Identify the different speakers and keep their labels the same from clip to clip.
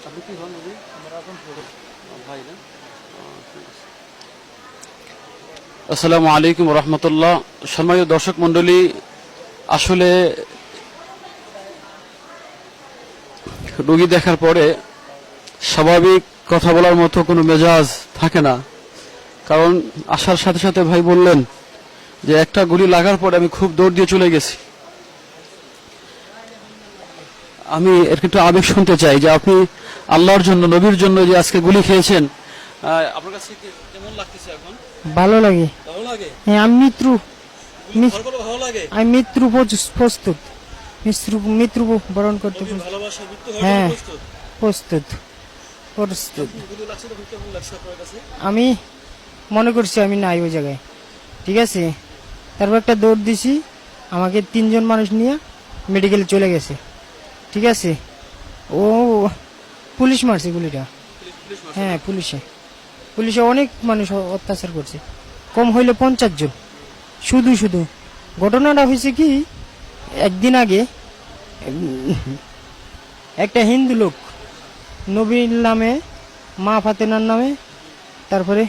Speaker 1: আপনি কি হন ভাই? আমরা এখন ভাই না। আসসালামু আলাইকুম রহমতুল্লাহ। সম্মানিত দর্শক মন্ডলী, আসলে রোগী দেখার পরে স্বাভাবিক কথা বলার মতো কোনো মেজাজ থাকে না। কারণ আসার সাথে সাথে ভাই বললেন যে একটা গুলি লাগার পরে আমি খুব দৌড় দিয়ে চলে গেছি। আমি এর একটু আবেগ শুনতে চাই যে আপনি আল্লাহর জন্য, নবীর জন্য যে আজকে গুলি খেয়েছেন, আপনার কাছে কেমন লাগতেছে এখন?
Speaker 2: ভালো লাগে।
Speaker 1: ভালো লাগে?
Speaker 2: হ্যাঁ, আমি
Speaker 1: ভালো লাগে?
Speaker 2: মৃত্যু প্রস্তুত, মৃত্যু বরণ করতে
Speaker 1: ভালোবাসা মৃত্যু
Speaker 2: হ্যাঁ
Speaker 1: প্রস্তুত।
Speaker 2: প্রস্তুত প্রস্তুত।
Speaker 1: গুলি লাগছে তো কেমন লাগছে আপনার কাছে?
Speaker 2: আমি মনে করছি আমি নাই ওই জায়গায়, ঠিক আছে। তারপর একটা দৌড় দিছি, আমাকে 3জন মানুষ নিয়ে মেডিকেলে চলে গেছে, ঠিক আছে। ও পুলিশ মারছে গুলিটা। হ্যাঁ, পুলিশে অনেক মানুষ অত্যাচার করছে, কম হইলে 50 জন। শুধু ঘটনাটা হয়েছে কি, একদিন আগে একটা হিন্দু লোক নবীর নামে, মা ফাতেনার নামে, তারপরে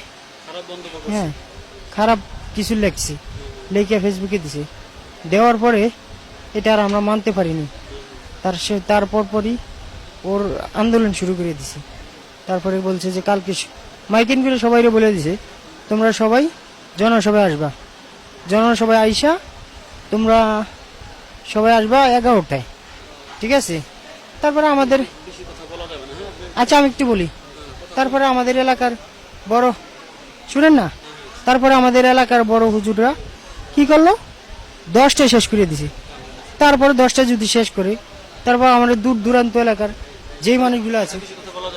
Speaker 2: হ্যাঁ খারাপ কিছু লেখছে, লেখে ফেসবুকে দিছে। দেওয়ার পরে এটা আর আমরা মানতে পারিনি। তারপরই ওর আন্দোলন শুরু করে দিছে। তারপরে বলছে যে কালকে মাইকিং করে সবাইরে বলে দিছে, তোমরা সবাই জনসভায় আসবা, জনসভায় আইসা তোমরা সবাই আসবা 11টায়, ঠিক আছে। তারপরে আমাদের, আচ্ছা আমি একটু বলি, তারপরে আমাদের এলাকার বড়, শুনেন না, তারপরে আমাদের এলাকার বড় হুজুররা কি করলো, 10টায় শেষ করে দিছে। তারপরে 10টায় যদি শেষ করে, তারপর আমাদের দূর দূরান্ত এলাকার যেই মানুষগুলো আছে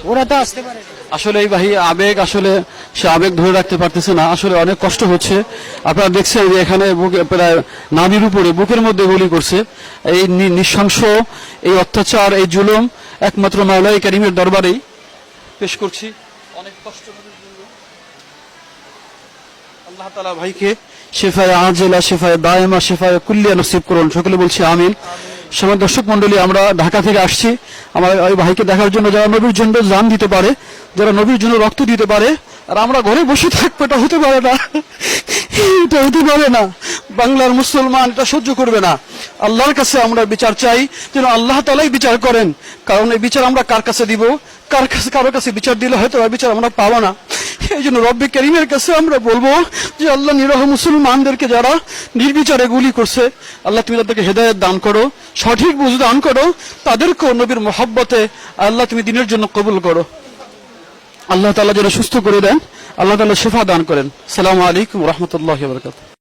Speaker 2: ওরা তো আসতে পারে।
Speaker 1: আসলে এই ভাই আবেগ, আসলে সে আবেগ ধরে রাখতে পারতেছে না, আসলে অনেক কষ্ট হচ্ছে। আপনারা দেখছেন যে এখানে বুকে প্রায় নাভির উপরে, বুকের মধ্যে গুলি করছে। এই নৃশংস এই অত্যাচার, এই জুলুম একমাত্র মাওলাই কারীমের দরবারেই পেশ করছি। অনেক কষ্ট আল্লাহ তাআলা ভাইকে শিফায়ে আজেলা, শিফায়ে দায়েমা, শিফায়ে কুল্লিয়া নসিব করুন। সকলে বলছি আমিন। সমাজ দর্শক মন্ডলী, আমরা ঢাকা থেকে আসছি আমার ওই ভাইকে দেখার জন্য, যারা নবীর জন্য জান দিতে পারে, যারা নবীর জন্য রক্ত দিতে পারে। আর আমরা ঘরে বসে থাকবো, এটা হতে পারে না, এটা হতে পারে না। বাংলার মুসলমান এটা সহ্য করবে না। আল্লাহর কাছে আমরা বিচার চাই, যেন আল্লাহ তাআলাই বিচার করেন। কারণ এই বিচার আমরা কার কাছে দিব? কারো কাছে বিচার দিলে হয়তো বিচার আমরা পাবো না। এই জন্য রব্বে কারীমের কাছে আমরা বলবো যে আল্লাহ, নিরহ মুসলমানদেরকে যারা নির্বিচারে গুলি করছে, আল্লাহ তুমি তাদেরকে হেদায়েত দান করো, সঠিক বুঝ দান করো, তাদেরকেও নবীর মহব্বতে আল্লাহ তুমি দিনের জন্য কবুল করো। আল্লাহ তাআলা যেন সুস্থ করে দেন, আল্লাহ তাআলা শিফা দান করেন। আসসালামু আলাইকুম ওয়া রাহমাতুল্লাহি ওয়া বারাকাতুহু।